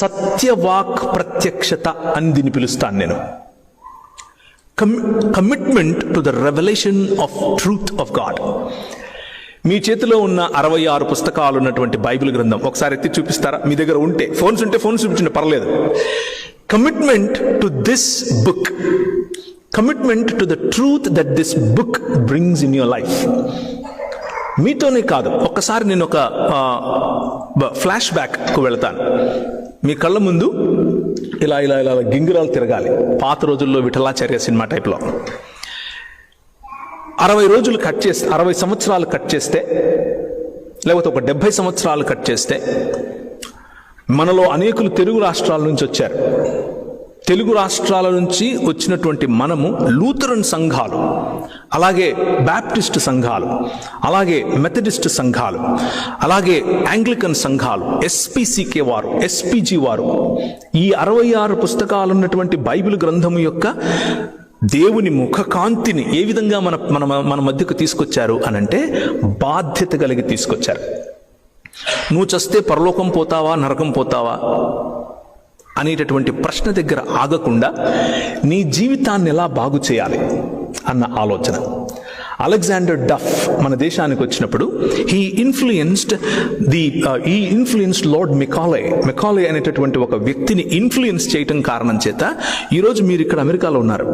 సత్యవాక్ ప్రత్యక్షత అని దీన్ని పిలుస్తాను నేను. Commitment to the revolution of truth of God. మీ చేతిలో ఉన్న 66 పుస్తకాలు ఉన్నటువంటి బైబిల్ గ్రంథం ఒకసారి ఎత్తి చూపిస్తారా? మీ దగ్గర ఉంటే, ఫోన్స్ ఉంటే ఫోన్స్ చూపించండి, పర్లేదు. Commitment to this book, commitment to the truth that this book brings in your life. మీతోనే కాదు, ఒక్కసారి నేను ఒక ఫ్లాష్ బ్యాక్కు వెళ్తాను. మీ కళ్ళ ముందు ఇలా ఇలా ఇలా గింగిరాలు తిరగాలి. పాత రోజుల్లో విఠలాచార్య సినిమా టైప్లో 60 సంవత్సరాలు కట్ చేస్తే, లేకపోతే ఒక 70 సంవత్సరాలు కట్ చేస్తే, మనలో అనేకులు తెలుగు రాష్ట్రాల నుంచి వచ్చారు. తెలుగు రాష్ట్రాల నుంచి వచ్చినటువంటి మనము లూథరన్ సంఘాలు, అలాగే బ్యాప్టిస్ట్ సంఘాలు, అలాగే మెథడిస్ట్ సంఘాలు, అలాగే యాంగ్లికన్ సంఘాలు, ఎస్పీసీకే వారు, ఎస్పీజీ వారు, ఈ 66 పుస్తకాలు ఉన్నటువంటి బైబిల్ గ్రంథము యొక్క దేవుని ముఖకాంతిని ఏ విధంగా మన మధ్యకు తీసుకొచ్చారు అనంటే, బాధ్యత కలిగి తీసుకొచ్చారు. నువ్వు చస్తే పరలోకం పోతావా, నరకం పోతావా అనేటటువంటి ప్రశ్న దగ్గర ఆగకుండా నీ జీవితాన్ని ఎలా బాగు చేయాలి అన్న ఆలోచన. అలెగ్జాండర్ డఫ్ మన దేశానికి వచ్చినప్పుడు హీ ఇన్ఫ్లుయెన్స్డ్ లార్డ్ మెకాలే అనేటటువంటి ఒక వ్యక్తిని ఇన్ఫ్లుయెన్స్ చేయటం కారణం చేత ఈరోజు మీరు ఇక్కడ అమెరికాలో ఉన్నారు.